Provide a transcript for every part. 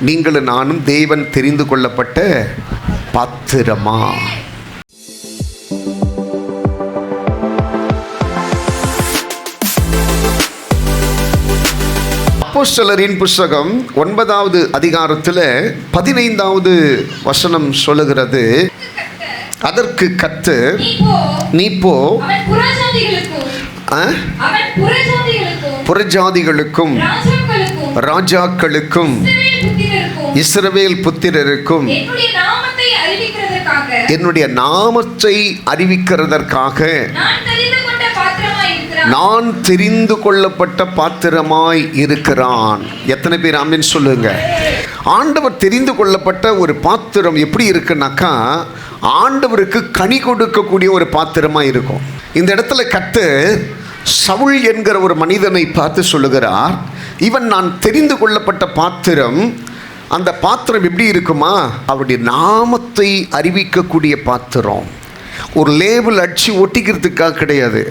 நீங்களும் நானும் தேவன் தெரிந்து கொள்ளப்பட்ட பாத்திரமா? அப்போஸ்தலரின் புஸ்தகம் 9வது அதிகாரத்தில் 15வது வசனம் சொல்லுகிறது, அதற்கு கர்த்தர், நீ போ, புறஜாதிகளுக்கும் ராஜாக்களுக்கும் இஸ்ரவேல் புத்திரருக்கும் என்னுடைய நாமத்தை அறிவிக்கிறதற்காக நான் தெரிந்து கொள்ளப்பட்ட பாத்திரமாய் இருக்கிறான். எத்தனை பேர் ஆமென் சொல்லுங்க? ஆண்டவர் தெரிந்து கொள்ளப்பட்ட ஒரு பாத்திரம் எப்படி இருக்குன்னாக்கா, ஆண்டவருக்கு கனி கொடுக்கக்கூடிய ஒரு பாத்திரமாக இருக்கும். இந்த இடத்துல கர்த்தர் சவுல் என்கிற ஒரு மனிதனை பார்த்து சொல்லுகிறார், இவன் நான் தெரிந்து கொள்ளப்பட்ட பாத்திரம். அந்த பாத்திரம் எப்படி இருக்குமா? அவருடைய நாமத்தை அறிவிக்கக்கூடிய பாத்திரம். ஒரு லேபிள் அடிச்சு ஒட்டிக்கிறதுக்காக கிடையாது.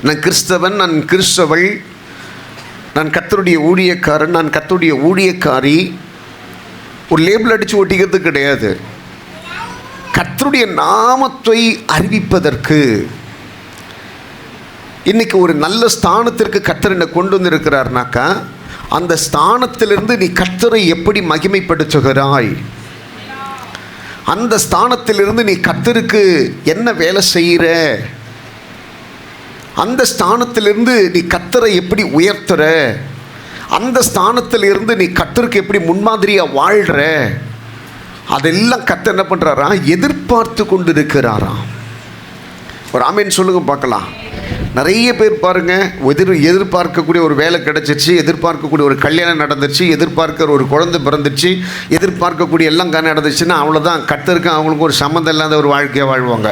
நான் கிறிஸ்தவன், நான் கிறிஸ்தவள், நான் கர்த்தருடைய ஊழியக்காரன், நான் கர்த்தருடைய ஊழியக்காரி, ஒரு லேபிள் அடித்து ஒட்டிக்கிறது கிடையாது. கர்த்தருடைய நாமத்தை அறிவிப்பதற்கு இன்னைக்கு ஒரு நல்ல ஸ்தானத்திற்கு கர்த்தர் என்னை கொண்டு வந்திருக்கிறார்னாக்கா, அந்த ஸ்தானத்திலிருந்து நீ கர்த்தரை எப்படி மகிமைப்படுத்துகிறாய், அந்த ஸ்தானத்திலிருந்து நீ கர்த்தருக்கு என்ன வேலை செய்கிற, அந்த ஸ்தானத்திலிருந்து நீ கர்த்தரை எப்படி உயர்த்துற, அந்த ஸ்தானத்திலிருந்து நீ கர்த்தருக்கு எப்படி முன்மாதிரியாக வாழ்கிற, அதெல்லாம் கர்த்தர் என்ன பண்ணுறாரா? எதிர்பார்த்து கொண்டு இருக்கிறாராம். ஒரு ஆமேன் சொல்லுங்க பார்க்கலாம். நிறைய பேர் பாருங்கள், எதிர்பார்க்கக்கூடிய ஒரு வேலை கிடச்சிச்சு, எதிர்பார்க்கக்கூடிய ஒரு கல்யாணம் நடந்துச்சு, எதிர்பார்க்கிற ஒரு குழந்தை பிறந்துச்சு, எதிர்பார்க்கக்கூடிய எல்லாம் நடந்துச்சுன்னா அவ்வளோதான். கர்த்தருக்கு அவங்களுக்கு ஒரு சம்மந்தம் இல்லாத ஒரு வாழ்க்கையை வாழ்வாங்க,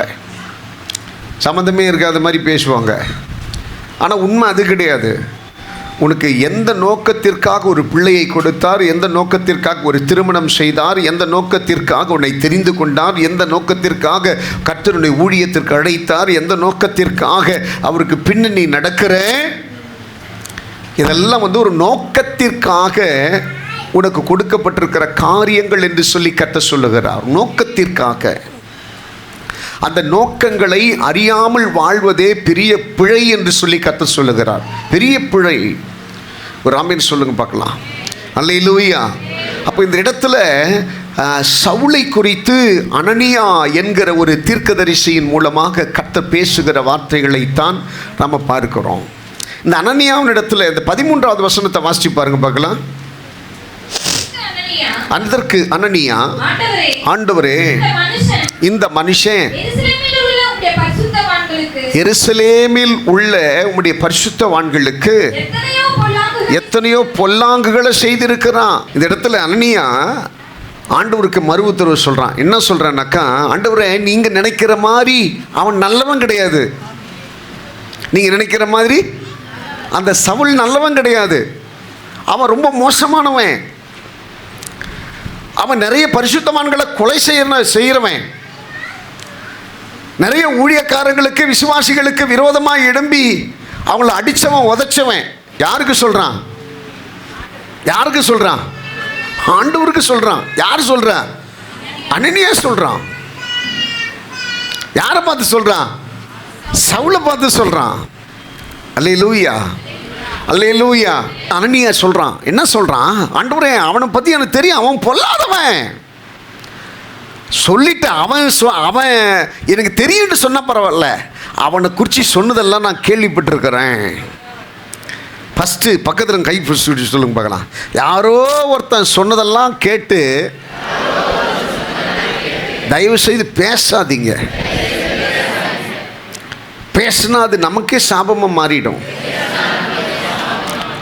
சம்மந்தமே இருக்காத மாதிரி பேசுவாங்க. ஆனால் உண்மை அது கிடையாது. உனக்கு எந்த நோக்கத்திற்காக ஒரு பிள்ளையை கொடுத்தார், எந்த நோக்கத்திற்காக ஒரு திருமணம் செய்தார், எந்த நோக்கத்திற்காக உன்னை தெரிந்து கொண்டார், எந்த நோக்கத்திற்காக கர்த்தருடைய ஊழியத்திற்கு அழைத்தார், எந்த நோக்கத்திற்காக அவருக்கு பின்னணி நடக்கிற, இதெல்லாம் ஒரு நோக்கத்திற்காக உனக்கு கொடுக்கப்பட்டிருக்கிற காரியங்கள் என்று சொல்லி கர்த்தர் சொல்லுகிறார். நோக்கத்திற்காக. அந்த நோக்கங்களை அறியாமல் வாழ்வதே பெரிய பிழை என்று சொல்லி கர்த்தர் சொல்லுகிறார். பெரிய பிழை. ஒரு ஆமென் சொல்லுங்க பார்க்கலாம். அல்லேலூயா. அப்போ இந்த இடத்துல சவுலை குறித்து அனனியா என்கிற ஒரு தீர்க்கதரிசியின் மூலமாக கர்த்தர் பேசுகிற வார்த்தைகளைத்தான் நாம் பார்க்கிறோம். இந்த அனனியாவின் இடத்துல இந்த 13வது வசனத்தை வாசிச்சு பாருங்க பார்க்கலாம். அதற்கு அனனியா, ஆண்டவரே, இந்த மனுஷன் எருசலேமில் உள்ள உம்முடைய பரிசுத்தவான்களுக்கு எத்தனையோ பொல்லாங்குகளை செய்திருக்கிறான். இந்த இடத்துல அனனியா ஆண்டவருக்கு மறு உத்தரவு சொல்றான். என்ன சொல்றான்னாக்கா, ஆண்டவரே, நீங்க நினைக்கிற மாதிரி அவன் நல்லவன் கிடையாது. நீங்க நினைக்கிற மாதிரி அந்த சவுல் நல்லவன் கிடையாது. அவன் ரொம்ப மோசமானவன். அவன் நிறைய பரிசுத்தவான்களை கொலை செய்கிறவன். நிறைய ஊழியக்காரங்களுக்கு, விசுவாசிகளுக்கு விரோதமாக எழும்பி அவங்கள அடித்தவன், உதைச்சவன். யாருக்கு சொல்கிறான்? யாருக்கு சொல்கிறான்? ஆண்டவருக்கு சொல்கிறான். யார் சொல்கிறா? அனனியா சொல்கிறான். யாரை பார்த்து சொல்கிறான்? சவுலை பார்த்து சொல்கிறான். அல்லேலூயா, அல்லேலூயா. அனனியா சொல்கிறான். என்ன சொல்கிறான்? ஆண்டவரே, அவனை பற்றி எனக்கு தெரியும், அவன் பொல்லாதவன் சொல்லிட்டு, அவன் எனக்கு தெரியும்னு சொன்னால் பரவாயில்ல, அவனை குறித்து சொன்னதெல்லாம் நான் கேள்விப்பட்டிருக்கிறேன். ஃபஸ்ட்டு பக்கத்தில் கை பிடிச்சி சொல்லுங்க பார்க்கலாம். யாரோ ஒருத்தன் சொன்னதெல்லாம் கேட்டு தயவு செய்து பேசாதீங்க. பேசினா அது நமக்கே சாபமாக மாறிடும்.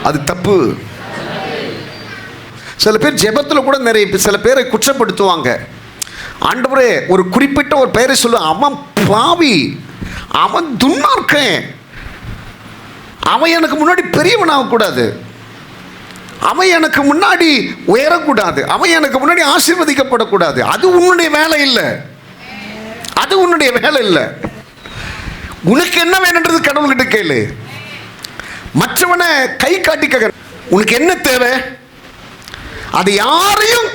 அது தப்பு. சில பேர் ஜெபத்தில் கூட சில பேரை குற்றப்படுத்துவாங்க. ஆண்டவரே, ஒரு குறிப்பிட்ட ஒரு பெயரை சொல்லு, அவன் பாவி, அவன் துன்மார்க்கன், அவன் எனக்கு முன்னாடி பெரியவனாகக்கூடாது, அவன் எனக்கு முன்னாடி உயரக்கூடாது, அவன் எனக்கு முன்னாடி ஆசீர்வதிக்கப்படக்கூடாது. அது உன்னுடைய வேலை இல்லை. அது உன்னுடைய வேலை இல்லை. உனக்கு என்ன வேணுன்றது கடவுள்கிட்ட கேளு. மற்றவனை கை காட்டிக்க. உனக்கு என்ன தேவை? அது யாரையும்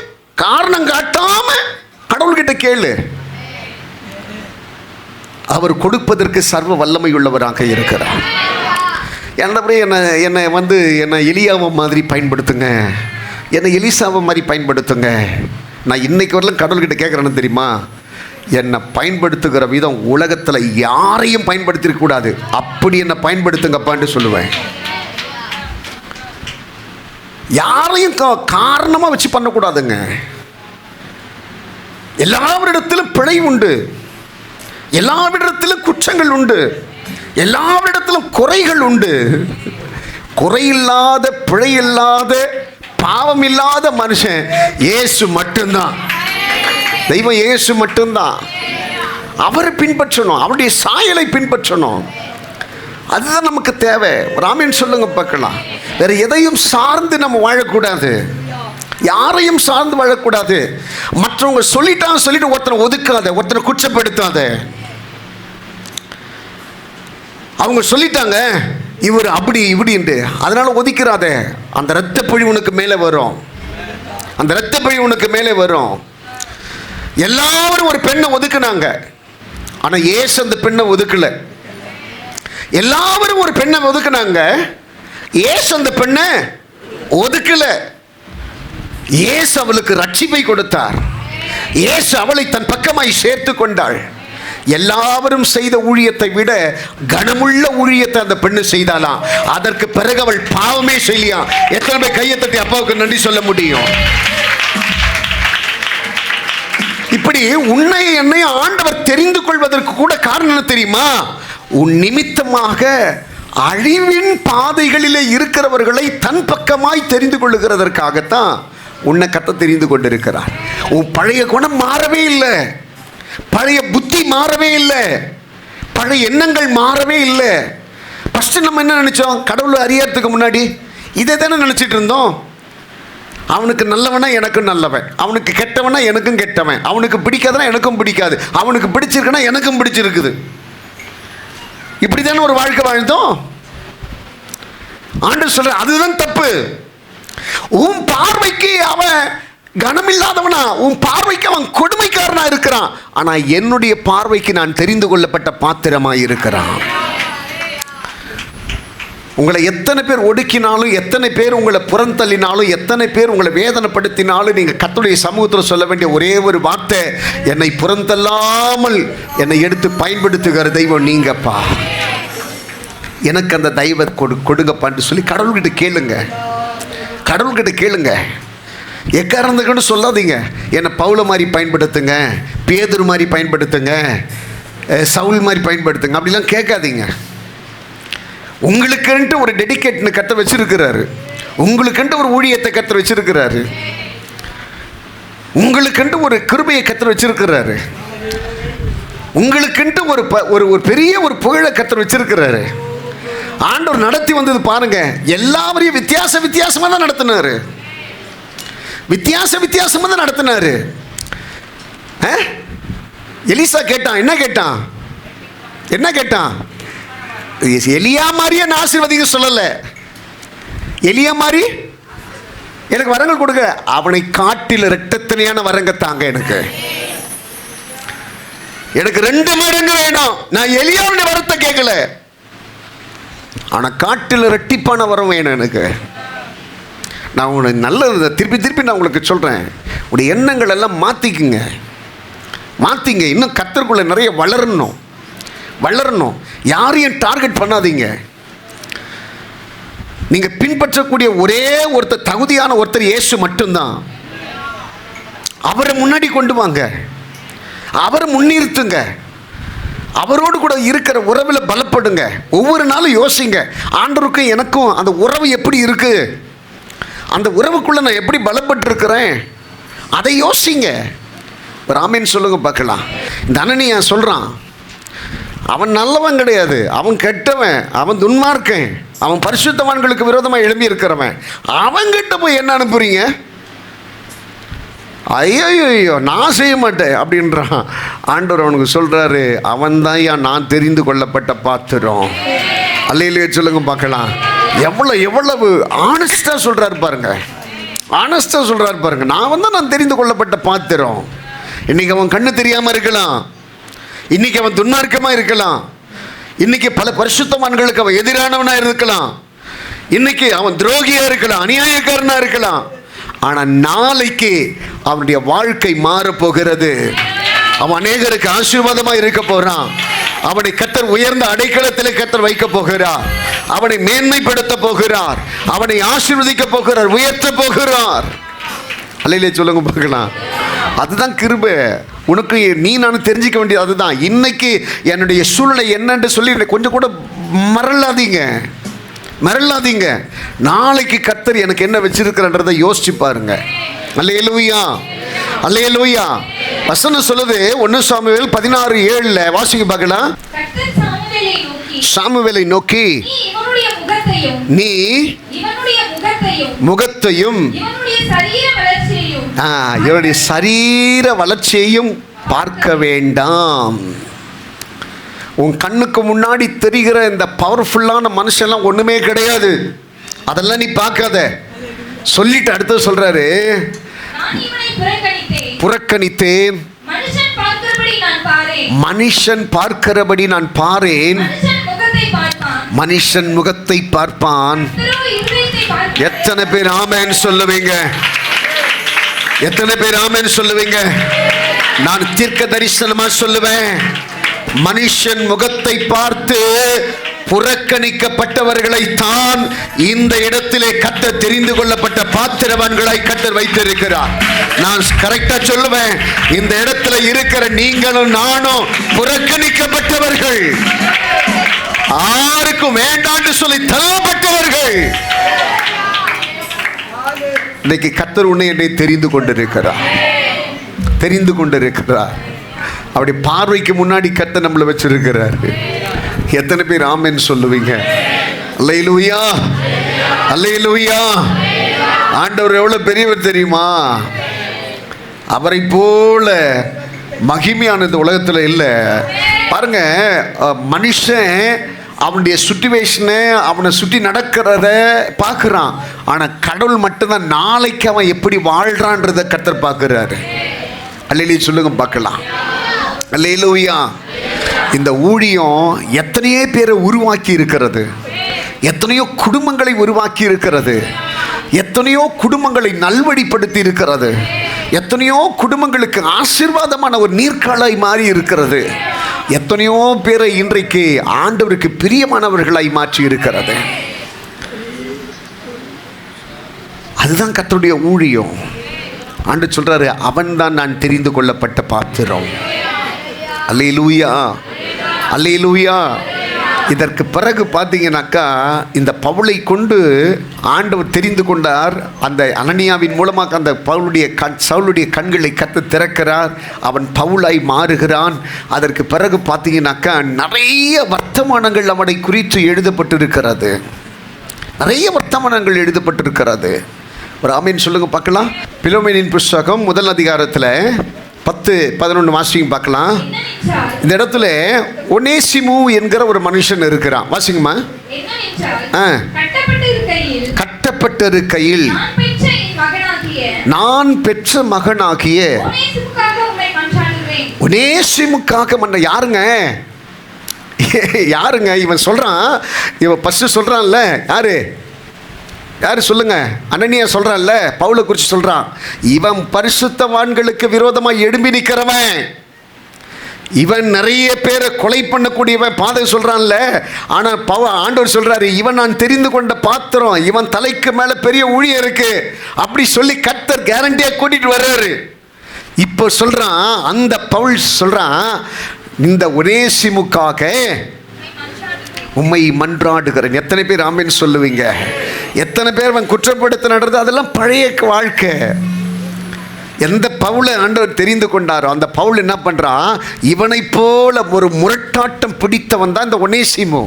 காரணம் காட்டாம கடவுள்கிட்ட கேளு. அவர் கொடுப்பதற்கு சர்வ வல்லமை உள்ளவராக இருக்கிறார். என்னை எலியாவை மாதிரி பயன்படுத்துங்க, என்னை எலிசாவை மாதிரி பயன்படுத்துங்க. நான் இன்னைக்கு வரலாம் கடவுள்கிட்ட கேட்குறேன்னு தெரியுமா, என்னை பயன்படுத்துகிற விதம் உலகத்தில் யாரையும் பயன்படுத்திருக்க கூடாது, அப்படி என்னை பயன்படுத்துங்கப்பான்னு சொல்லுவேன். யாரையும் காரணமாக வச்சு பண்ணக்கூடாதுங்க. எல்லாரிடத்திலும் பிழை உண்டு, எல்லாரிடத்திலும் குற்றங்கள் உண்டு, எல்லாரிடத்திலும் குறைகள் உண்டு. குறையில்லாத, பிழை இல்லாத, பாவம் இல்லாத மனுஷன் இயேசு மட்டும்தான். தெய்வம் இயேசு மட்டும்தான். அவரை பின்பற்றணும், அவருடைய சாயலை பின்பற்றணும். அதுதான் நமக்கு தேவை. ராமன் சொல்லுங்க பார்க்கலாம். வேற எதையும் சார்ந்து நம்ம வாழக்கூடாது, யாரையும் சார்ந்து வாழக்கூடாது. மற்றவங்க சொல்லிட்டு ஒருத்தனை ஒதுக்காத, ஒருத்தனை குற்றப்படுத்தாத. அவங்க சொல்லிட்டாங்க இவர் அப்படி இப்படின்ட்டு, அதனால ஒதுக்கிறாத. அந்த இரத்த பழி உனக்கு மேலே வரும், அந்த இரத்த பழி உனக்கு மேலே வரும். எல்லாரும் ஒரு பெண்ணை ஒதுக்குனாங்க, ஆனா இயேசு அந்த பெண்ணை ஒதுக்கல. எல்லாரும் ஒரு பெண்ணை ஒதுக்குனாங்க, இயேசு அந்த பெண்ணை ஒதுக்கல. இயேசு அவளுக்கு ரட்சிப்பை கொடுத்தார். இயேசு அவளை தன் பக்கமாய் சேர்த்து கொண்டாள். எல்லாரும் செய்த ஊழியத்தை விட கனமுள்ள ஊழியத்தை அந்த பெண்ணு செய்தாலாம். அதற்கு பிறகு அவள் பாவமே செய்யலையா. எத்தனை பேர் கையை தட்டி அப்பாவுக்கு நன்றி சொல்ல முடியும்? இப்படி உன்னை என்னை ஆண்டவர் தெரிந்து கொள்வதற்கு கூட காரணம் தெரியுமா? உன் நிமித்தமாக அழிவின் பாதைகளிலே இருக்கிறவர்களை தன் பக்கமாய் தெரிந்து கொள்ளுகிறதற்காகத்தான் உன்னை கத்த தெரிந்து கொண்டிருக்கிறார். உன் பழைய குணம் மாறவே இல்லை, பழைய புத்தி மாறவே இல்லை, பழைய எண்ணங்கள் மாறவே இல்லை. ஃபர்ஸ்ட் நம்ம என்ன நினைச்சோம்? கடவுளை அறியறதுக்கு முன்னாடி இதை தானே நினைச்சிட்டு இருந்தோம். அவனுக்கு நல்லவனா எனக்கும் நல்லவன், அவனுக்கு கெட்டவனா எனக்கும் கெட்டவன், அவனுக்கு பிடிக்காதனா எனக்கும் பிடிக்காது, அவனுக்கு பிடிச்சிருக்குன்னா எனக்கும் பிடிச்சிருக்குது. இப்படி தானே ஒரு வாழ்க்கை வாழ்ந்தோம். ஆண்டவர் சொல்ற அதுதான் தப்பு. உன் பார்வைக்கு அவன் கனமில்லாதவனா, உன் பார்வைக்கு அவன் கொடுமைக்காரனா இருக்கிறான், ஆனா என்னுடைய பார்வைக்கு நான் தெரிந்து கொள்ளப்பட்ட பாத்திரமாய் இருக்கிறான். உங்களை எத்தனை பேர் ஒடுக்கினாலும், எத்தனை பேர் உங்களை புறந்தள்ளினாலும், எத்தனை பேர் உங்களை வேதனைப்படுத்தினாலும், நீங்கள் கர்த்தருடைய சமூகத்தில் சொல்ல வேண்டிய ஒரே ஒரு வார்த்தை, என்னை புறந்தள்ளாமல் என்னை எடுத்து பயன்படுத்துகிற தெய்வம் நீங்கப்பா, எனக்கு அந்த தெய்வத்தை கொடுங்கப்பான்னு சொல்லி கடவுள்கிட்ட கேளுங்க. கடவுள்கிட்ட கேளுங்க. எக்காரணத்துக்குன்னு சொல்லாதீங்க என்னை பவுல மாதிரி பயன்படுத்துங்க, பேதுரு மாதிரி பயன்படுத்துங்க, சவுல் மாதிரி பயன்படுத்துங்க, அப்படிலாம் கேட்காதீங்க. உங்களுக்குன்ட்டு ஒரு டெடிகேட்னு கத்த வச்சிருக்கிறாரு, உங்களுக்குன்ட்டு ஒரு ஊழியத்தை கத்த வச்சிருக்கிறாரு, உங்களுக்குன்ட்டு ஒரு கிருபையை கத்த வச்சிருக்கிறாரு, உங்களுக்குன்ட்டு ஒரு பெரிய ஒரு புகழை கத்த வச்சிருக்கிறாரு. ஆண்டவர் நடத்தி வந்தது பாருங்க, எல்லாரையும் வித்தியாசமா தான் நடத்தினாரு, வித்தியாசமா தான் நடத்தினாரு. எலிசா கேட்டான், என்ன கேட்டான்? எலியா மாதிரியே நான் ஆசீர்வதிக்க சொல்லல, எலியா மாதிரி எனக்கு வரங்கள் கொடுங்க, அவனை காட்டில் இரட்டத்தனையான வரங்க தாங்க, எனக்கு 2 மடங்கு வேணும். நான் எலியாவுடைய வரத்தை கேட்கல, ஆனா காட்டில் இரட்டிப்பான வரம் வேணும் எனக்கு. நான் உனக்கு நல்லது திருப்பி நான் உங்களுக்கு சொல்றேன், உடைய எண்ணங்கள் எல்லாம் மாத்திங்க. இன்னும் கர்த்தருக்குள்ள நிறைய வளரணும். யாரையும் டார்கெட் பண்ணாதீங்க. நீங்க பின்பற்றக்கூடிய ஒரே ஒருத்தர், தகுதியான ஒருத்தர் இயேசு மட்டும்தான். அவரை முன்னாடி கொண்டு வாங்க, அவரை முன்னிறுத்துங்க, அவரோடு கூட இருக்கிற உறவில் பலப்படுங்க. ஒவ்வொரு நாளும் யோசிங்க, ஆண்டவருக்கும் எனக்கும் அந்த உறவு எப்படி இருக்கு, அந்த உறவுக்குள்ள நான் எப்படி பலப்பட்டு இருக்கிறேன், அதை யோசிங்க. ராமன் சொல்லுங்க பார்க்கலாம். இந்த அனனியா சொல்றான், அவன் நல்லவன் கிடையாது, அவன் கெட்டவன், அவன் துன்மார்க்கன், அவன் பரிசுத்தவான்களுக்கு விரோதமாக எழும்பி இருக்கிறவன், அவன்கிட்ட போய் என்ன அனுப்புறீங்க? ஐயோ நான் செய்ய மாட்டேன் அப்படின்றான். ஆண்டவர் அவனுக்கு சொல்றாரு, அவன் தான் நான் தெரிந்து கொள்ளப்பட்ட பாத்திரம். அல்லேலூயா சொல்லுங்க பார்க்கலாம். எவ்வளவு ஆனஸ்டா சொல்றாரு பாருங்க. ஆனஸ்டா சொல்றாரு பாருங்க. நான் தெரிந்து கொள்ளப்பட்ட பாத்திரம். இன்னைக்கு அவன் கண்ணு தெரியாம இருக்கலாம், இன்னைக்கு அவன் துன்மார்க்கமா இருக்கலாம், இன்னைக்கு பல பரிசுத்தவான்களுக்கு அவன் எதிரானவனா இருக்கலாம், இன்னைக்கு அவன் துரோகியா இருக்கலாம், அநியாயக்காரனா இருக்கலாம். ஆனா நாளைக்கு அவனுடைய வாழ்க்கை மாற போகிறது. அவன் அநேகருக்கு ஆசீர்வாதமா இருக்க போறான். அவனை கர்த்தர் உயர்ந்த அடைக்கலத்தில் கர்த்தர் வைக்க போகிறார். அவனை மேன்மைப்படுத்த போகிறார். அவனை ஆசீர்வதிக்க போகிறார், உயர்த்த போகிறார். அல்லையிலே சொல்லுங்க பார்க்கலாம். அதுதான் கிருபை. உனக்கு நீ நான் தெரிஞ்சிக்க வேண்டியது அதுதான். இன்னைக்கு என்னுடைய சூழ்நிலை என்னன்னு சொல்லி கொஞ்சம் கூட மறலாதீங்க. நாளைக்கு கர்த்தர் எனக்கு என்ன வச்சிருக்கிறன்றதை யோசிச்சு பாருங்க. அல்லேலூயா, அல்லேலூயா. வசனம் சொல்லுது 1 சாமுவேல் 16:7 வாசிக்க பார்க்கலாம். சாமுவேலை நோக்கி நீ முகத்தையும் இவருடைய சரீர வளர்ச்சியையும் பார்க்க வேண்டாம். உன் கண்ணுக்கு முன்னாடி தெரிகிற இந்த பவர்ஃபுல்லான மனுஷன்லாம் ஒண்ணுமே கிடையாது, அதெல்லாம் நீ பார்க்காத சொல்லிட்டு அடுத்து சொல்றாரு, புறக்கணித்தேன், மனுஷன் பார்க்கிறபடி நான் பாரேன், மனுஷன் முகத்தை பார்ப்பான். எத்தனை பேர் ஆமென் சொல்லுவீங்க? எத்தனை பேர் ஆமென் சொல்லுவீங்க? நான் தீர்க்க தரிசனமா சொல்லுவேன், மனுஷன் முகத்தை பார்த்து புறக்கணிக்கப்பட்டவர்களை தான் இந்த இடத்திலே கர்த்தர் தெரிந்து கொள்ளப்பட்ட பாத்திரவான்களை கர்த்தர் வைத்திருக்கிறார். நான் கரெக்டா சொல்லுவேன், இந்த இடத்துல இருக்கிற நீங்களும் நானும் புறக்கணிக்கப்பட்டவர்கள், யாருக்கும் வேண்டான்னு சொல்லி தள்ளப்பட்டவர்கள். இன்னைக்கு கர்த்தர் உன்னை என்னை தெரிந்து கொண்டிருக்கிறார். அப்படி பார்வைக்கு முன்னாடி கர்த்தர் நம்மளை வச்சிருக்கிறார். எத்தனை பேர் ஆமென் சொல்லுவீங்க? அல்லேலூயா, அல்லேலூயா. ஆண்டவர் எவ்வளவு பெரியவர் தெரியுமா? அவரை போல மகிமையான இந்த உலகத்துல இல்லை. பாருங்க, மனுஷன் அவனுடைய சுச்சுவேஷனை, அவனை சுற்றி நடக்கிறத பார்க்குறான். ஆனால் கடவுள் மட்டும்தான் நாளைக்கு அவன் எப்படி வாழ்றான்றதை கர்த்தர் பார்க்குறாரு. அல்லேலூயா சொல்லுங்க பார்க்கலாம். அல்லேலூயா. இந்த ஊழியம் எத்தனையோ பேரை உருவாக்கி இருக்கிறது, எத்தனையோ குடும்பங்களை உருவாக்கி இருக்கிறது, எத்தனையோ குடும்பங்களை நல்வழிப்படுத்தி இருக்கிறது, எத்தனையோ குடும்பங்களுக்கு ஆசீர்வாதமான ஒரு நீர்க்காலாய் மாறி இருக்கிறது, எத்தனையோ பேரை இன்றைக்கு ஆண்டவருக்கு பிரியமானவர்களாய் மாற்றி இருக்கிறது. அதுதான் கர்த்தருடைய ஊழியம். ஆண்டவர் சொல்றாரு, அவன்தான் நான் தெரிந்து கொள்ளப்பட்ட பாத்திரம். அல்லேலூயா, அல்லேலூயா. இதற்கு பிறகு பார்த்தீங்கன்னாக்கா, இந்த பவுலை கொண்டு ஆண்டவர் தெரிந்து கொண்டார். அந்த அனனியாவின் மூலமாக அந்த சவுலுடைய கண்களை கர்த்தர் திறக்கிறார். அவன் பவுலாய் மாறுகிறான். அதற்கு பிறகு பார்த்தீங்கன்னாக்கா, நிறைய வர்த்தமானங்கள் அவனை குறித்து எழுதப்பட்டிருக்கிறது. நிறைய வர்த்தமானங்கள் எழுதப்பட்டிருக்கிறது. ஒரு ஆமீன் சொல்லுங்க பார்க்கலாம். பிலோமேனின் புஸ்தகம் 1 அதிகாரத்தில் 10-11 வாசிங்க பார்க்கலாம். இந்த இடத்துல ஒனேசிமு என்கிற ஒரு மனுஷன் இருக்கிறான். வாசிங்கம்மா. கட்டப்பட்டிருக்கையில் நான் பெற்ற மகனாகிய ஒனேசிமுக்காக மன்ன. யாருங்க இவன் சொல்றான்? இவன் ஃபர்ஸ்ட் சொல்றான்ல, யாரு சொல்லுங்க? அனனியா சொல்றான்ல, பவுலை குறித்து சொல்றான். இவன் பரிசுத்தவான்களுக்கு விரோதமாக எழும்பி நிற்கிறவன், இவன் நிறைய பேரை கொலை பண்ணக்கூடியவன். பாதை சொல்றான்ல, ஆனா ஆண்டவர் சொல்றாரு, இவன் நான் தெரிந்து கொண்ட பாத்திரம், இவன் தலைக்கு மேல பெரிய ஊழியம் இருக்கு அப்படி சொல்லி கர்த்தர் கேரண்டியா கூட்டிட்டு வர்றாரு. இப்போ சொல்றான், அந்த பவுல் சொல்றான், இந்த ஒனேசிமுக்காக உம்மை மன்றாடுகிறேன். எத்தனை பேர் ஆமென் சொல்லுவீங்க? எத்தனை பேர் அவன் குற்றப்படுத்த நடந்தது? அதெல்லாம் பழைய வாழ்க்கை. எந்த பவுலை ஆண்டவர் தெரிந்து கொண்டாரோ அந்த பவுல் என்ன பண்றான்? இவனை போல ஒரு முரட்டாட்டம் பிடித்தவன் தான் இந்த ஒனேசிமு.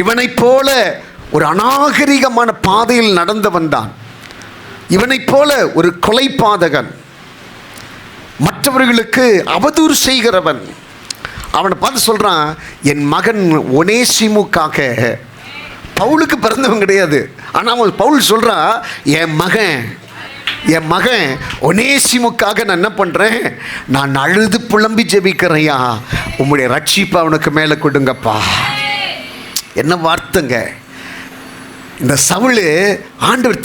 இவனை போல ஒரு அநாகரிகமான பாதையில் நடந்தவன் தான். இவனை போல ஒரு கொலைபாதகன், மற்றவர்களுக்கு அவதூறு செய்கிறவன். அவனை பார்த்து சொல்றான், என் மகன் ஒனேசிமுக்காக. பவுலுக்கு பிறந்தவன் கிடையாது, ஆனால் அவன் பவுல் சொல்கிறா, என் மகன் ஒனேசிமுக்காக நான் என்ன பண்ணுறேன், நான் அழுது புலம்பி ஜெபிக்கிறேன்யா, உம்முடைய ரட்சிப்பை அவனுக்கு மேலே கொடுங்கப்பா. என்ன வார்த்தைங்க! இந்த சவுல் ஆண்டவர்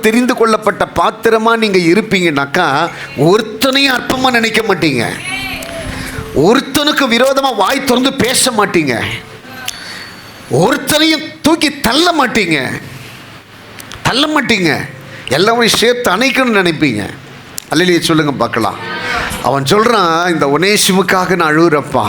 தெரிந்து கொள்ளப்பட்ட பாத்திரமாக நீங்கள் இருப்பீங்கன்னாக்கா ஒருத்தனையும் அற்பமாக நினைக்க மாட்டீங்க, ஒருத்தனுக்கு விரோதமாக வாய் திறந்து பேச மாட்டீங்க, ஒருத்தனையும் தூக்கி தள்ள மாட்டீங்க, எல்லாரையும் சேர்த்து அணைக்கணும்னு நினைப்பீங்க. அல்லையே சொல்லுங்க பார்க்கலாம். அவன் சொல்கிறான், இந்த ஒனேசிமுக்காக நான் அழுகுறப்பா.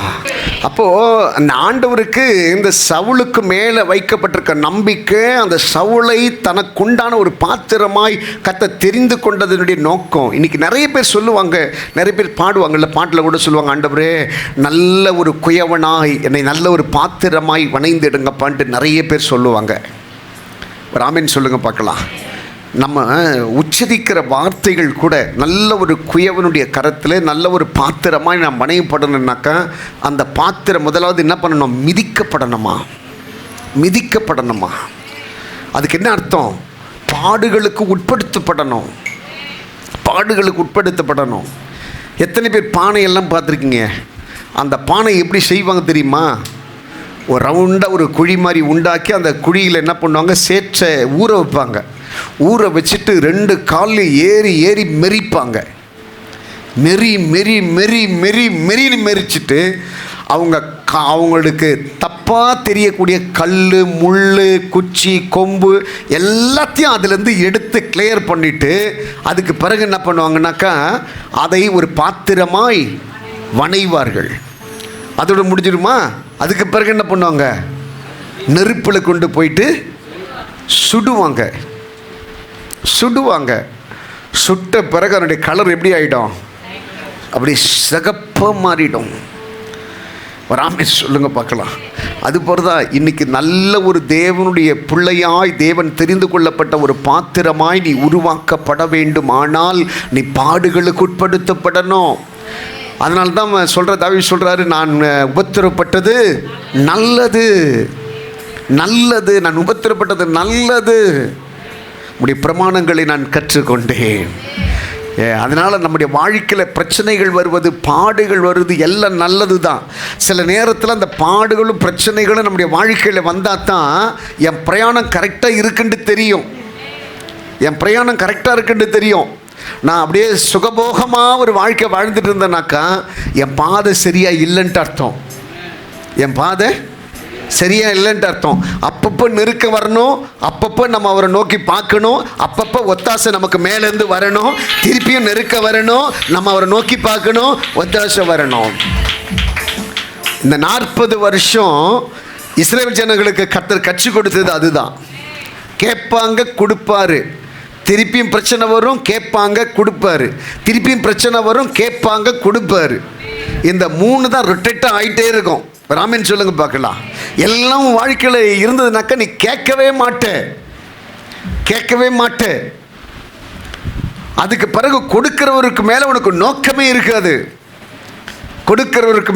அப்போது அந்த ஆண்டவருக்கு இந்த சவுலுக்கு மேலே வைக்கப்பட்டிருக்க நம்பிக்கை, அந்த சவுலை தனக்குண்டான ஒரு பாத்திரமாய் கர்த்தர் தெரிந்து கொண்டதனுடைய நோக்கம். இன்றைக்கி நிறைய பேர் சொல்லுவாங்க, நிறைய பேர் பாடுவாங்கள்ல, பாட்டில் கூட சொல்லுவாங்க, ஆண்டவரே நல்ல ஒரு குயவனாய் என்னை நல்ல ஒரு பாத்திரமாய் வணைந்திடுங்கப்பான்ட்டு நிறைய பேர் சொல்லுவாங்க. ராமன் சொல்லுங்க பார்க்கலாம். நம்ம உச்சரிக்கிற வார்த்தைகள் கூட நல்ல ஒரு குயவனுடைய கரத்தில் நல்ல ஒரு பாத்திரமாக நான் வணையப்படணுன்னாக்கா அந்த பாத்திரம் முதலாவது என்ன பண்ணணும், மிதிக்கப்படணுமா. அதுக்கு என்ன அர்த்தம்? பாடுகளுக்கு உட்படுத்தப்படணும். எத்தனை பேர் பானையெல்லாம் பார்த்துருக்கீங்க? அந்த பானை எப்படி செய்வாங்க தெரியுமா? ஒரு ரவுண்டாக ஒரு குழி மாதிரி உண்டாக்கி அந்த குழியில் என்ன பண்ணுவாங்க, சேற்றை ஊற வைப்பாங்க. ஊற வச்சுட்டு 2 காலில் ஏறி மெரிப்பாங்க. மெரிச்சிட்டு அவங்களுக்கு தப்பாக தெரியக்கூடிய கல், முள், குச்சி, கொம்பு எல்லாத்தையும் அதுலேருந்து எடுத்து கிளியர் பண்ணிவிட்டு அதுக்கு பிறகு என்ன பண்ணுவாங்கன்னாக்கா அதை ஒரு பாத்திரமாய் வணைவார்கள். அதோட முடிஞ்சிடுமா? அதுக்கு பிறகு என்ன பண்ணுவாங்க, நெருப்பில் கொண்டு போயிட்டு சுடுவாங்க. சுட்ட பிறகு அதனுடைய கலர் எப்படி ஆகிடும், அப்படி சிகப்பாக மாறிடும். ராமே சொல்லுங்க பார்க்கலாம். அது போலதான் இன்னைக்கு நல்ல ஒரு தேவனுடைய பிள்ளையாய், தேவன் தெரிந்து கொள்ளப்பட்ட ஒரு பாத்திரமாய் நீ உருவாக்கப்பட வேண்டும். ஆனால் நீ பாடுகளுக்கு உட்படுத்தப்படணும். அதனால தான் தாவீது சொல்கிறாரு, நான் உபத்திரப்பட்டது நல்லது, நான் உபத்திரப்பட்டது நல்லது, உம்முடைய பிரமாணங்களை நான் கற்றுக்கொண்டேன். அதனால் நம்முடைய வாழ்க்கையில் பிரச்சனைகள் வருவது, பாடுகள் வருவது எல்லாம் நல்லது தான். சில நேரத்தில் அந்த பாடுகளும் பிரச்சனைகளும் நம்முடைய வாழ்க்கையில் வந்தால் தான் என் பிரயாணம் கரெக்டாக இருக்குன்னு தெரியும். நான் அப்படியே சுகபோகமாக ஒரு வாழ்க்கை வாழ்ந்துட்டு இருந்தேனாக்கா என் பாதை சரியாக இல்லைன்ட்டு அர்த்தம். அப்பப்போ நெருக்க வரணும், அப்பப்போ நம்ம அவரை நோக்கி பார்க்கணும், அப்பப்போ ஒத்தாசை நமக்கு மேலேருந்து வரணும், திருப்பியும் நெருக்க வரணும், நம்ம அவரை நோக்கி பார்க்கணும், ஒத்தாசை வரணும். இந்த 40 வருஷம் இஸ்ரவேல் ஜனங்களுக்கு கர்த்தர் கற்றுக் கொடுத்தது அதுதான். கேட்பாங்க, கொடுப்பாரு, திருப்பியும் பிரச்சனை வரும், கேட்பாங்க, கொடுப்பாரு, திருப்பியும் பிரச்சனை வரும், கேட்பாங்க, கொடுப்பாரு. இந்த 3 தான் ரொட்டேட்டாக ஆகிட்டே இருக்கும். ராமன் சொல்லுங்க பார்க்கலாம். எல்லாம் வாழ்க்கையில் இருந்ததுனாக்கா நீ கேட்கவே மாட்டே. அதுக்கு பிறகு கொடுக்கிறவருக்கு மேலே உனக்கு நோக்கமே இருக்காது. கொடுக்கிறவருக்கு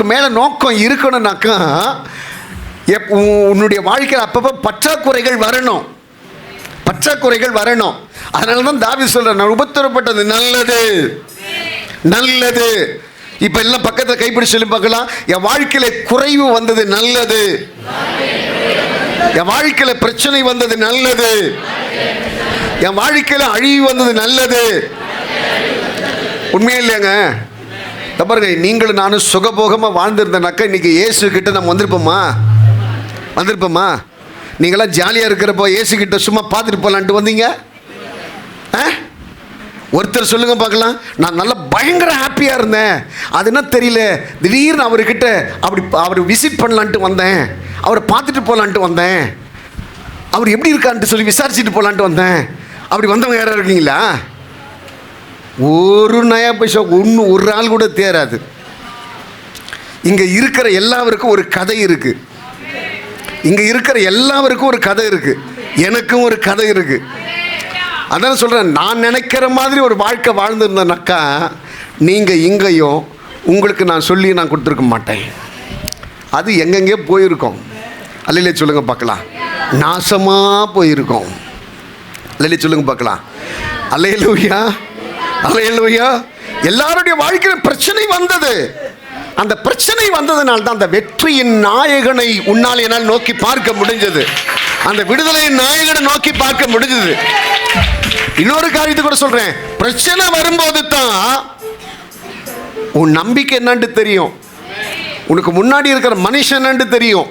மேலே நோக்கம் இருக்கணும்னாக்கா உன்னுடைய வாழ்க்கையில் அப்பப்போ பற்றாக்குறைகள் வரணும். அதனால தான் தாவீது சொல்றார், நான் உபத்திரப்பட்டது நல்லது. இப்போ எல்லாம் பக்கத்தில் கைப்பிடி சொல்லி பார்க்கலாம். என் வாழ்க்கையில் குறைவு வந்தது நல்லது, என் வாழ்க்கையில் பிரச்சனை வந்தது நல்லது, என் வாழ்க்கையில் அழிவு வந்தது நல்லது. உண்மையே இல்லையாங்க? பாருங்க, நீங்களும் நானும் சுகபோகமாக வாழ்ந்துருந்தேனாக்கா இன்னைக்கு இயேசு கிட்ட நம்ம வந்திருப்போமா? நீங்களாம் ஜாலியாக இருக்கிறப்போ இயேசு கிட்ட சும்மா பார்த்துட்டு போகலான்ட்டு வந்தீங்க? ஒருத்தர் சொல்லுங்க பார்க்கலாம். நான் நல்லா பயங்கர ஹாப்பியாக இருந்தேன், அது என்ன தெரியல, திடீர்னு அவர்கிட்ட அவர் விசிட் பண்ணலான்ட்டு வந்தேன், அவரை பார்த்துட்டு போகலான்ட்டு வந்தேன், அவர் எப்படி இருக்கான்ட்டு சொல்லி விசாரிச்சுட்டு போகலான்ட்டு வந்தேன். அப்படி வந்தவங்க யாராவது இருக்கீங்களா? ஒரு நயா பைசா ஒரு ஆள் கூட தேராது. இங்கே இருக்கிற எல்லாருக்கும் ஒரு கதை இருக்குது. எனக்கும் ஒரு கதை இருக்குது. அதான் சொல்கிறேன், நான் நினைக்கிற மாதிரி ஒரு வாழ்க்கை வாழ்ந்துருந்தேனாக்கா நீங்கள் இங்கேயும் உங்களுக்கு நான் சொல்லி நான் கொடுத்துருக்க மாட்டேன். அது எங்கெங்கே போயிருக்கோம். அல்லையிலே சொல்லுங்க பார்க்கலாம். நாசமாக போயிருக்கோம். அல்லையிலே சொல்லுங்க பார்க்கலாம். அல்லேலூயா, அல்லேலூயா. எல்லாருடைய வாழ்க்கையில் பிரச்சனை வந்தது. அந்த பிரச்சனை வந்ததுனால தான் அந்த வெற்றியின் நாயகனை உன்னால் என்னால் நோக்கி பார்க்க முடிஞ்சது. அந்த விடுதலையின் நாயகனை நோக்கி பார்க்க முடிஞ்சது. இன்னொரு காரியத்தை கூட சொல்றேன். பிரச்சனை வரும்போது தான் உன் நம்பிக்கை என்னன்னு தெரியும். உனக்கு முன்னாடி இருக்கிற மனுஷன் என்னன்னு தெரியும்.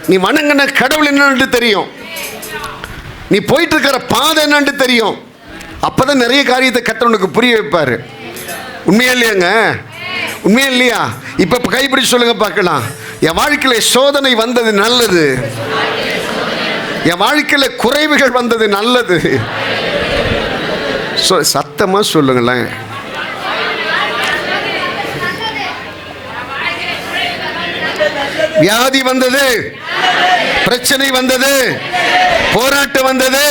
நீ வணங்கின கடவுள் என்னன்னு தெரியும். நீ போயிட்டு இருக்கிற பாதை என்னன்னு தெரியும். அப்பதான் நிறைய காரியத்தை கர்த்தர் உனக்கு புரிய வைப்பாரு. உண்மையா இல்லையாங்க? உண்மையா இல்லையா? இப்ப கைப்பிடிச்சு சொல்லுங்க பார்க்கலாம். என் வாழ்க்கையில சோதனை வந்தது நல்லது. என் வாழ்க்கையில குறைவுகள் வந்தது நல்லது. சத்தமா சொல்லுங்களேன். வியாதி வந்தது, பிரச்சனை வந்தது, போராட்டம் வந்தது,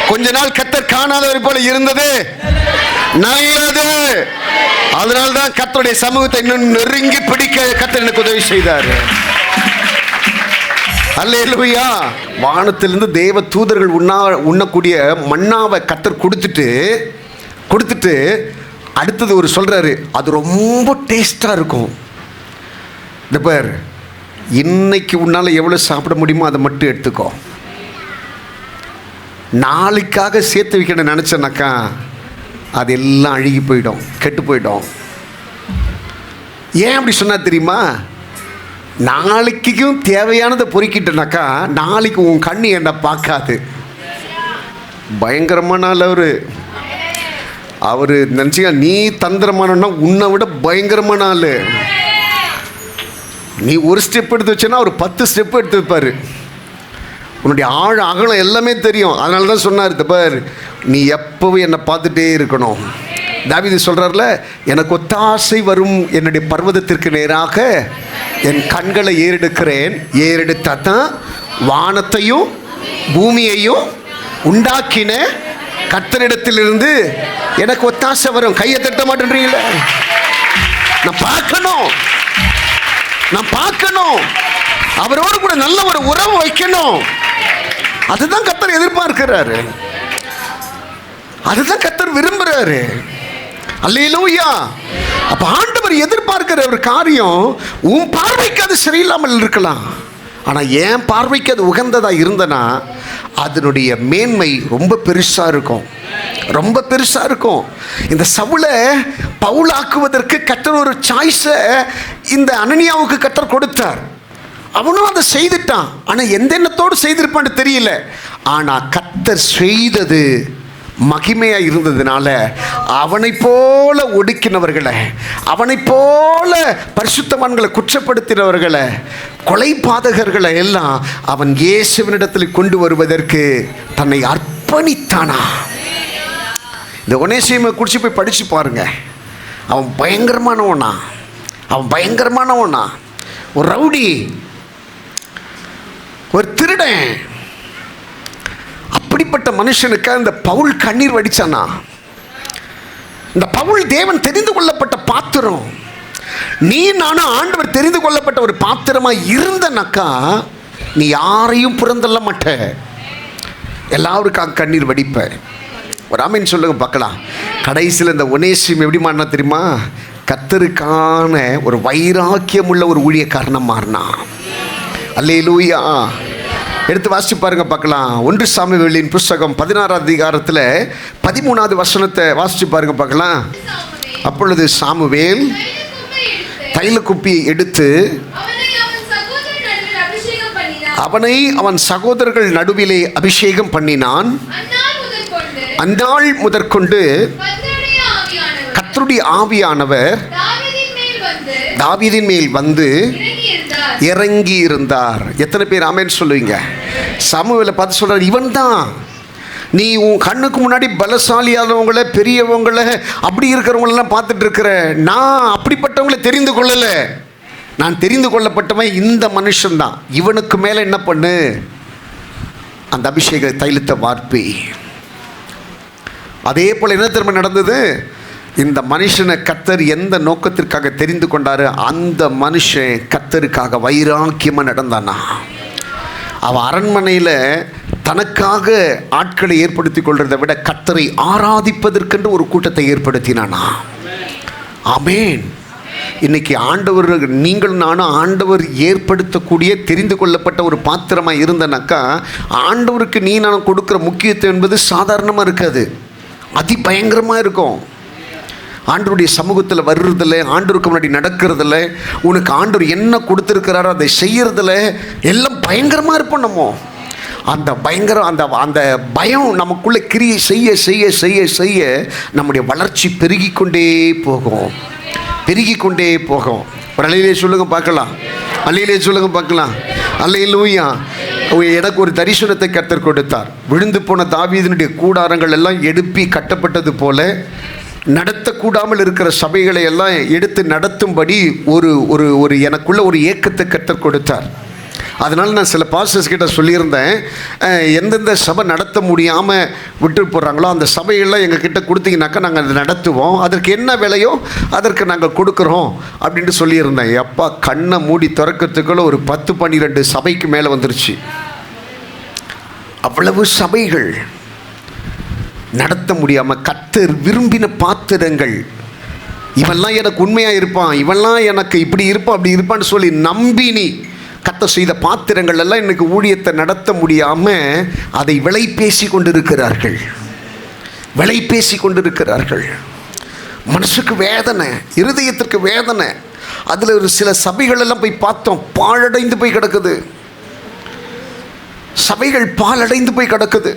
கொஞ்ச நாள் கர்த்தர் காணாதவர் போல இருந்தது, நல்லது. அதனால்தான் கர்த்தருடைய சமூகத்தை இன்னும் நெருங்கி பிடிக்க கர்த்தர் எனக்கு உதவி செய்தார். அல்லேலூயா. வானத்திலிருந்து தேவ தூதர்கள் உண்ணக்கூடிய மன்னாவை கர்த்தர் கொடுத்துட்டு அடுத்தது ஒரு சொல்றாரு, அது ரொம்ப டேஸ்டா இருக்கும். இந்த பேர் இன்னைக்கு உன்னால எவ்வளவு சாப்பிட முடியுமோ அதை மட்டும் எடுத்துக்கோ. நாளைக்காக சேர்த்து வைக்கணும்னு நினைச்சேனாக்கா அது எல்லாம் அழுகி போயிடும், கெட்டு போயிடும். ஏன் அப்படி சொன்னா தெரியுமா? நாளைக்கும் தேவையானதை பொறுக்கிட்டனாக்கா நாளைக்கு உன் கண்ணு என்ன பார்க்காது. பயங்கரமான ஆள் அவரு நினச்சிக்க. நீ தந்திரமானன்னா உன்னை விட பயங்கரமான ஆள். நீ ஒரு ஸ்டெப் எடுத்து வச்சேன்னா அவர் 10 ஸ்டெப் எடுத்து வைப்பார். உன்னுடைய ஆழ அகலம் எல்லாமே தெரியும். அதனால தான் சொன்னார், பார் நீ எப்பவும் என்னை பார்த்துட்டே இருக்கணும். தாவீது சொல்கிறார்ல, எனக்கு ஒத்தாசை வரும் என்னுடைய பர்வதத்திற்கு நேராக என் கண்களை ஏறெடுக்கிறேன். ஏறெடுத்தா தான் வானத்தையும் பூமியையும் உண்டாக்கின கர்த்தரிடத்திலிருந்து எனக்கு ஒத்தாசை வரும். கையை தட்ட மாட்டேன்றீங்கள? நான் பார்க்கணும், அவரோடு கூட நல்ல ஒரு உறவு வைக்கணும். அதுதான் கர்த்தர் எதிர்பார்க்கிறாரு, அதுதான் கர்த்தர் விரும்புறாரு. அல்லேலூயா. அப்ப ஆண்டவர் எதிர்பார்க்கிற ஒரு காரியம், உன் பார்வைக்கு அது சரியில்லாமல் இருக்கலாம், ஆனா என் பார்வைக்கு அது உகந்ததா இருந்தனா அதனுடைய மேன்மை ரொம்ப பெருசா இருக்கும், ரொம்ப பெருசா இருக்கும். இந்த சவுலை பவுலாக்குவதற்கு கர்த்தர் ஒரு சாய்ஸை இந்த அனனியாவுக்கு கர்த்தர் கொடுத்தார். அவனும் அதை செய்துட்டான். ஆனால் எந்த எண்ணத்தோடு செய்திருப்பான்னு தெரியல. ஆனால் கர்த்தர் செய்தது மகிமையாக இருந்ததுனால அவனை போல ஒடுக்கினவர்களை, அவனை போல பரிசுத்தவான்களை குற்றப்படுத்தினவர்களை, கொலை பாதகர்களை எல்லாம் அவன் இயேசுவினிடத்தில் கொண்டு வருவதற்கு தன்னை அர்ப்பணித்தானா. இந்த ஒனேசிமை குறித்து போய் படித்து பாருங்க. அவன் பயங்கரமானவனா, ஒரு ரவுடி, ஒரு திருடன். அப்படிப்பட்ட மனுஷனுக்கு இந்த பவுல் கண்ணீர் வடிச்சானா? இந்த பவுல் தேவன் தெரிந்து கொள்ளப்பட்ட பாத்திரம். நீ நானும் ஆண்டவர் தெரிந்து கொள்ளப்பட்ட ஒரு பாத்திரமா இருந்தனாக்கா நீ யாரையும் புறந்தள்ள மாட்ட, எல்லாருக்காக கண்ணீர் வடிப்ப. ஒரு ஆமீன் சொல்லுங்க பார்க்கலாம். கடைசியில் இந்த ஒனேசிம் எப்படி மாறினா தெரியுமா? கர்த்தருக்கான ஒரு வைராக்கியம் உள்ள ஒரு ஊழியக்காரனா மாறினா. அல்லேலூயா. எடுத்து வாசிச்சு பாருங்க பார்க்கலாம். 1 சாமுவேலின் புஸ்தகம் 16 அதிகாரத்தில் 13வது வசனத்தை வாசிச்சு பாருங்க பார்க்கலாம். அப்பொழுது சாமுவேல் தைல குப்பியை எடுத்து அவனை அவன் சகோதரர்கள் நடுவிலே அபிஷேகம் பண்ணினான். அந்நாள் முதற்கொண்டு கர்த்தருடைய ஆவியானவர் தாவீதின் மேல் வந்து இறங்கி இருந்தார். எத்தனை பேர் ஆமென் சொல்லுவீங்க? சாமுவேலை பார்த்து சொல்றார், இவன் தான். நீ உன் கண்ணுக்கு முன்னாடி பலசாலியானவங்களை, பெரியவங்களை, அப்படி இருக்கிறவங்களெல்லாம் பார்த்துட்டு இருக்கிற. நான் அப்படிப்பட்டவங்களை தெரிந்து கொள்ளலை. நான் தெரிந்து கொள்ளப்பட்டவன் இந்த மனுஷன்தான். இவனுக்கு மேலே என்ன பண்ணு? அந்த அபிஷேக தைலத்தை வார்ப்பி. அதே போல் என்ன திரும்ப நடந்தது? இந்த மனுஷனை கர்த்தர் எந்த நோக்கத்திற்காக தெரிந்து கொண்டாரு, அந்த மனுஷன் கர்த்தருக்காக வைராக்கியமாக நடந்தானா. அவன் அரண்மனையில் தனக்காக ஆட்களை ஏற்படுத்தி கொள்றதை விட கர்த்தரை ஆராதிப்பதற்கென்று ஒரு கூட்டத்தை ஏற்படுத்தினானா. ஆமென். இன்னைக்கு ஆண்டவர், நீங்கள் நானும் ஆண்டவர் ஏற்படுத்தக்கூடிய தெரிந்து கொள்ளப்பட்ட ஒரு பாத்திரமாக இருந்தனாக்கா, ஆண்டவருக்கு நீ நான் கொடுக்குற முக்கியத்துவம் என்பது சாதாரணமாக இருக்காது, அதிபயங்கரமாக இருக்கும். ஆண்டவருடைய சமூகத்தில் வர்றதில்ல, ஆண்டவருக்கு முன்னாடி நடக்கிறதில்ல, உனக்கு ஆண்டவர் என்ன கொடுத்துருக்கிறாரோ அதை செய்யறதில்ல, எல்லாம் பயங்கரமாக இருப்போம். நம்ம அந்த பயங்கரம், அந்த பயம் நமக்குள்ளே கிரியை செய்ய செய்ய செய்ய செய்ய நம்முடைய வளர்ச்சி பெருகிக்கொண்டே போகும், பெருகிக்கொண்டே போகும். ஒரு அல்லேலூயா சொல்லுங்க பார்க்கலாம், அல்லேலூயா சொல்லுங்க பார்க்கலாம், அல்லேலூயா. எனக்கு ஒரு தரிசனத்தை கர்த்தர் கொடுத்தார். விழுந்து போன தாவீதினுடைய கூடாரங்கள் எல்லாம் எழுப்பி கட்டப்பட்டது போல நடத்தக்கூடாமல் இருக்கிற சபைகளை எல்லாம் எடுத்து நடத்தும்படி ஒரு ஒரு ஒரு எனக்குள்ள ஒரு ஏக்கத்தை கர்த்தர் கொடுத்தார். அதனால் நான் சில பாஸ்டர்ஸ் கிட்ட சொல்லியிருந்தேன், எந்தெந்த சபை நடத்த முடியாமல் விட்டு போடுறாங்களோ அந்த சபையெல்லாம் எங்கள் கிட்ட கொடுத்தீங்கன்னாக்கா நாங்கள் அதை நடத்துவோம், அதற்கு என்ன விலையோ அதற்கு நாங்கள் கொடுக்குறோம் அப்படின்ட்டு சொல்லியிருந்தேன். எப்பா கண்ணை மூடி திறக்கிறதுக்குள்ள ஒரு 10-12 சபைக்கு மேலே வந்துருச்சு. அவ்வளவு சபைகள் நடத்த முடியாமல், கர்த்தர் விரும்பின பாத்திரங்கள், இவெல்லாம் எனக்கு உண்மையாக இருப்பான், இவெல்லாம் எனக்கு இப்படி இருப்பான் அப்படி இருப்பான்னு சொல்லி நம்பி நீ கர்த்தர் செய்த பாத்திரங்கள் எல்லாம் இன்னைக்கு ஊழியத்தை நடத்த முடியாமல் அதை விலை பேசி கொண்டிருக்கிறார்கள், விலை பேசி கொண்டிருக்கிறார்கள். மனசுக்கு வேதனை, இருதயத்திற்கு வேதனை. அதில் ஒரு சில சபைகள் எல்லாம் போய் பார்த்தோம், பாழடைந்து போய் கிடக்குது. சபைகள் பாழடைந்து போய் கிடக்குது.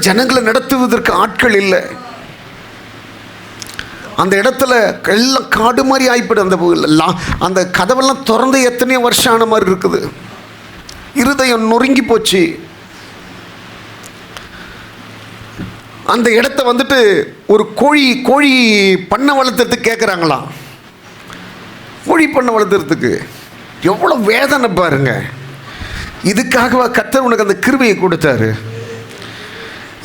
ஜனங்களை நடத்துவதற்கு ஆட்கள் இல்லை. அந்த இடத்துல எல்லாம் காடு மாதிரி ஆகிப்படும். அந்த கதவெல்லாம் திறந்து எத்தனையோ வருஷம் ஆன மாதிரி இருக்குது. இருதயம் நொறுங்கி போச்சு. அந்த இடத்த வந்துட்டு ஒரு கோழி பண்ணை வளர்த்துறதுக்கு கேட்குறாங்களாம். கோழி பண்ணை வளர்த்துறதுக்கு எவ்வளோ வேதனை பாருங்க. இதுக்காகவா கர்த்தர் உனக்கு அந்த கிருபையை கொடுத்தாரு?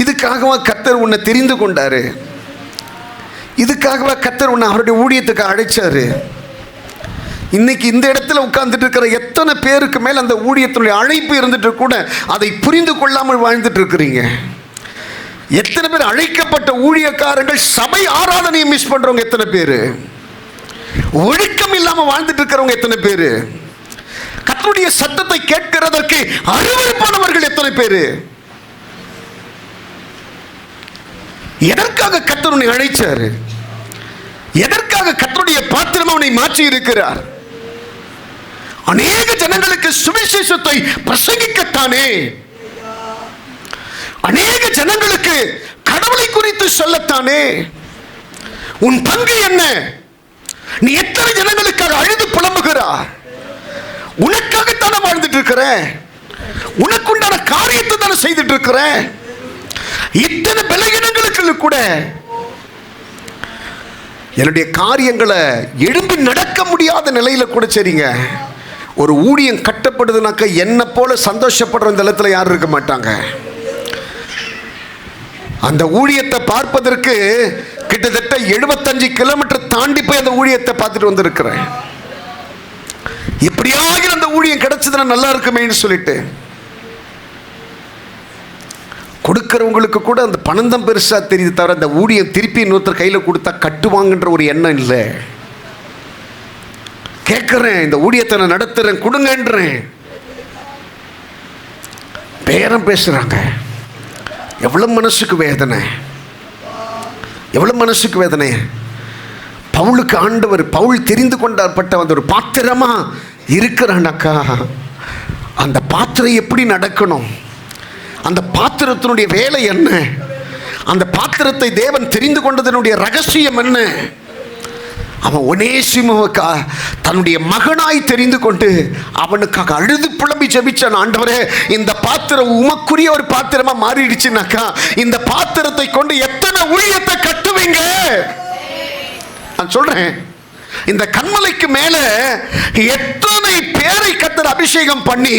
இதுக்காகவா கர்த்தர் உன்னை தெரிந்து கொண்டாரு? இதுக்காகவா கர்த்தர் உன்னை அவருடைய ஊழியத்துக்கு அழைச்சாரு? இன்னைக்கு இந்த இடத்துல உட்கார்ந்துட்டு இருக்கிற எத்தனை பேருக்கு மேல் அந்த ஊழியத்தினுடைய அழைப்பு இருந்துட்டு கூட அதை புரிந்து கொள்ளாமல் வாழ்ந்துட்டு இருக்கிறீங்க? எத்தனை பேர் அழைக்கப்பட்ட ஊழியக்காரங்கள் சபை ஆராதனையை மிஸ் பண்றவங்க எத்தனை பேர்? ஒழுக்கம் இல்லாம வாழ்ந்துட்டு இருக்கிறவங்க எத்தனை பேர்? கர்த்தருடைய சத்தத்தை கேட்கிறதற்கு அருவருப்பானவர்கள் எத்தனை பேர்? எதற்காக கர்த்தர் உன்னை அழைச்சாரு? எதற்காக கர்த்தருடைய பாத்திரமா உன்னை மாற்றி இருக்கிறார்? அநேக ஜனங்களுக்கு சுவிசேஷத்தை பிரசங்கிக்கத்தானே. அநேக ஜனங்களுக்கு கடவுளை குறித்து சொல்லத்தானே. உன் பங்கு என்ன? நீ எத்தனை ஜனங்களுக்காக அழுது புலம்புகிறார்? உனக்காகத்தானே வாழ்ந்துட்டு இருக்கிற, உனக்குண்டான காரியத்தை தானே செய்துட்டு இருக்கிற. இத்தனை பலகீனங்களுக்கு கூட என்னுடைய காரியங்களை எழும்பி நடக்க முடியாத நிலையில கூட சரிங்க, ஒரு ஊழியம் கட்டப்படுதுனாக்க என்ன போல சந்தோஷப்படுற இந்த இடத்துல யாரும் இருக்க மாட்டாங்க. அந்த ஊழியத்தை பார்ப்பதற்கு கிட்டத்தட்ட 75 கிலோமீட்டர் தாண்டி போய் அந்த ஊழியத்தை பார்த்துட்டு வந்திருக்கிறேன். எப்படியாக அந்த ஊழியம் கிடைச்சதுன்னா நல்லா இருக்குமேன்னு சொல்லிட்டு கொடுக்கிறவங்களுக்கு கூட அந்த பணம் தான் பெருசா தெரியுது தவிர அந்த ஊழியம் திருப்பி இன்னொருத்தர் கையில் கொடுத்தா கட்டுவாங்கன்ற ஒரு எண்ணம் இல்லை. கேட்குறேன், இந்த ஊழியத்தை நான் நடத்துறேன் கொடுங்கன்றேன், பேரம் பேசுறாங்க. எவ்வளவு மனசுக்கு வேதனை, எவ்வளவு மனசுக்கு வேதனை. பவுலுக்கு ஆண்டவர், பவுல் தெரிந்து கொண்டாற்பட்ட அந்த ஒரு பாத்திரமா இருக்கிறானாக்கா அந்த பாத்திரம் எப்படி நடக்கணும், அந்த பாத்திரத்தினுடைய வேலை என்ன, அந்த பாத்திரத்தை தேவன் தெரிந்து கொண்டதனுடைய ரகசியம் என்ன. அவன் ஒனேசிமுவுக்கா தன்னுடைய மகனாய் தெரிந்து கொண்டு அவனுக்காக அழுது புலம்பி ஜெபிச்சான். ஆண்டவரே, இந்த பாத்திரம் உமக்குரிய ஒரு பாத்திரமா மாறிடுச்சுனாக்கா இந்த பாத்திரத்தை கொண்டு எத்தனை ஊழியத்தை கட்டுவீங்க? நான் சொல்றேன், இந்த கன்மலைக்கு மேல எத்தனை பேரை கர்த்தர் அபிஷேகம் பண்ணி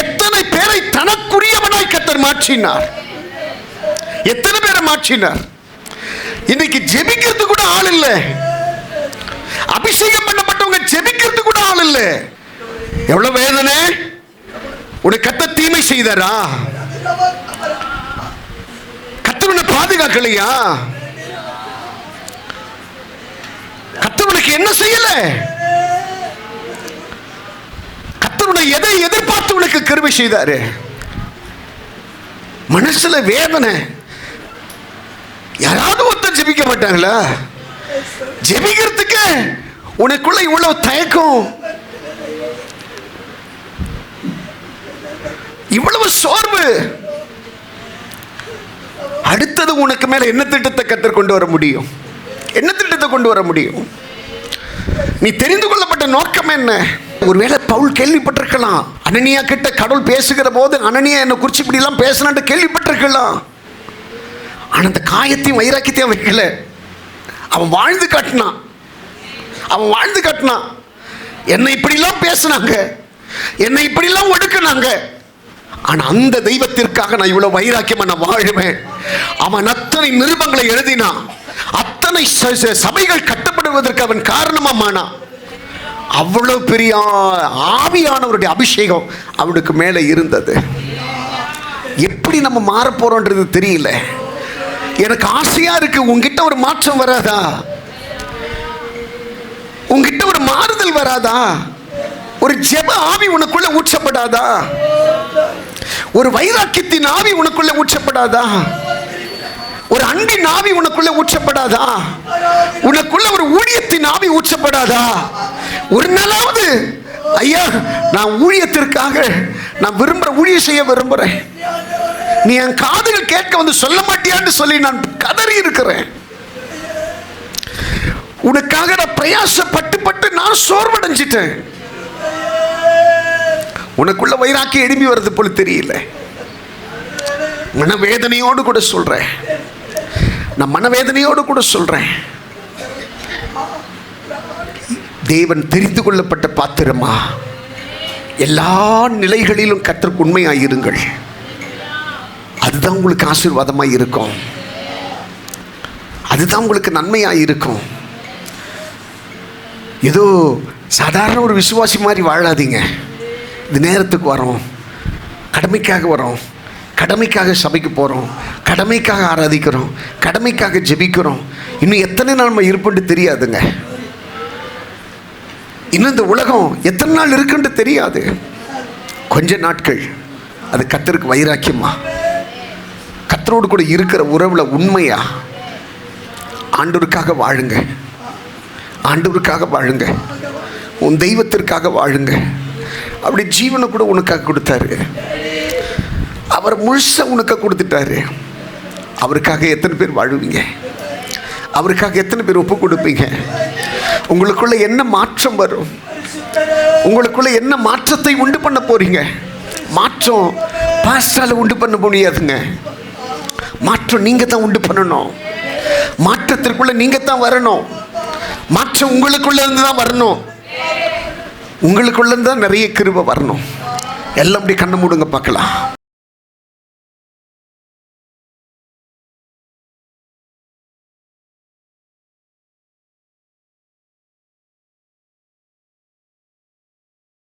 எத்தனை பேரை தனக்குரியவனாய் கர்த்தர் மாற்றினார், எத்தனை பேரை மாற்றினார். இன்னைக்கு ஜெபிக்கிறது கூட ஆள் இல்லை, அபிஷேகம் பண்ணப்பட்டவங்க ஜெபிக்கிறது கூட ஆள் இல்லை. எவ்வளவு வேதனை. உனக்கு கர்த்தர் தீமை செய்தாரா? கர்த்தர் உன்னை பாதுகாக்கலையா? கர்த்தர் உனக்கு என்ன செய்யல? கர்த்தர் உன்னை எதை எதிர்பார்த்து உனக்கு கிருபை செய்தாரு? மனசுல வேதனை. யாராவது ஒருத்தர் ஜெபிக்க மாட்டாங்களா? ஜெபிக்கிறதுக்கு உனக்குள்ள இவ்வளவு தயக்கம், இவ்வளவு சோர்வு. அடுத்தது உனக்கு மேல என்ன திட்டத்தை கர்த்தர் கொண்டு வர முடியும்? என்ன திட்டத்தை கொண்டு வர முடியும்? நீ தெரிந்து கொள்ளப்பட்ட நோக்கம் என்ன? ஒருவேளை பவுல் கேள்விப்பட்டிருக்கலாம், அனனியா கிட்ட கடவுள் பேசுகிற போது அனனியா என்ன குறிச்சு இப்படி எல்லாம் பேசினான்னு கேள்விப்பட்டிருக்கலாம். ஆனா அந்த காயத்தையும் வைராக்கியத்தையும் வைக்கல. அவன் வாழ்ந்து காட்டினான். அவன் வாழ்ந்து காட்டினான். என்னை இப்படிலாம் பேசினாங்க, என்னை இப்படிலாம் ஒடுக்கினாங்க, ஆனா அந்த தெய்வத்திற்காக நான் இவ்வளவு வைராக்கியமா நான் வாழுவேன். அவன் அத்தனை நிருபங்களை எழுதினான். அத்தனை சபைகள் கட்டப்படுவதற்கு அவன் காரணமானான். அவ்வளவு பெரிய ஆவியானவருடைய அபிஷேகம் அவனுக்கு மேலே இருந்தது. எப்படி நம்ம மாற போறோன்றது தெரியல. எனக்கு ஆசையா இருக்கு. உங்ககிட்ட ஒரு மாற்றம் வராதா? உங்ககிட்ட ஒரு மாறுதல் வராதா? ஒரு ஜெப ஆவி உனக்குள்ள ஊற்றப்படாதா? ஒரு வைராக்கியத்தின் ஆவி உனக்குள்ள ஊற்றப்படாதா? ஒரு அன்பின் ஆவி உனக்குள்ள ஊற்றப்படாதா? உனக்குள்ள ஒரு ஊழியத்தின் ஆவி ஊற்றப்படாதா? ஒரு நாளாவது ஐயா, நான் ஊழியத்திற்காக நான் விரும்புற ஊழியம் செய்ய விரும்புறேன், நீ என் காதுகள் கேட்க வந்து சொல்ல மாட்டியான்னு சொல்லி நான் கதறி இருக்கிறேன். உனக்காக நான் பிரயாசப்பட்டு பட்டு நான் சோர்வடைஞ்சிட்டேன். உனக்குள்ள வைராக்கியம் எழுப்பி வருது போல தெரியல. மனவேதனையோடு கூட சொல்றேன், நான் மனவேதனையோடு கூட சொல்றேன், தேவன் தெரிந்து கொள்ளப்பட்ட பாத்திரமா எல்லா நிலைகளிலும் கர்த்தருக்கு உண்மையாயிருங்கள். அதுதான் உங்களுக்கு ஆசீர்வாதமாக இருக்கும். அதுதான் உங்களுக்கு நன்மையாக இருக்கும். ஏதோ சாதாரண ஒரு விசுவாசி மாதிரி வாழாதீங்க. இது நேரத்துக்கு வரோம், கடமைக்காக வரோம், கடமைக்காக சபைக்கு போகிறோம், கடமைக்காக ஆராதிக்கிறோம், கடமைக்காக ஜெபிக்கிறோம். இன்னும் எத்தனை நாள் நம்ம இருப்புன்னு தெரியாதுங்க. இன்னும் இந்த உலகம் எத்தனை நாள் இருக்குன்னு தெரியாது. கொஞ்ச நாட்கள் அது கர்த்தருக்கு வைராக்கியமா, கர்த்தரோடு கூட இருக்கிற உறவுல உண்மையா ஆண்டவருக்காக வாழுங்க. ஆண்டவருக்காக வாழுங்க, உன் தெய்வத்திற்காக வாழுங்க. அப்படி ஜீவனை கூட உனக்காக கொடுத்தாரு. அவர் முழுசா உனக்கு கொடுத்துட்டாரு. அவருக்காக எத்தனை பேர் வாழுவீங்க? அவருக்காக எத்தனை பேர் ஒப்பு கொடுப்பீங்க? உங்களுக்குள்ள என்ன மாற்றம் வரும்? உங்களுக்குள்ள என்ன மாற்றத்தை உண்டு பண்ண போறீங்க? மாற்றம் பாஸ்டால உண்டு பண்ண முடியாதுங்க. மாற்றம் நீங்க தான் உண்டு பண்ணணும். மாற்றத்திற்குள்ள நீங்க தான் வரணும். மாற்றம் உங்களுக்குள்ள இருந்து தான் வரணும். உங்களுக்குள்ள இருந்து தான் நிறைய கிருபை வரணும். எல்லாம் அப்படி கண்ணை மூடுங்க பார்க்கலாம்.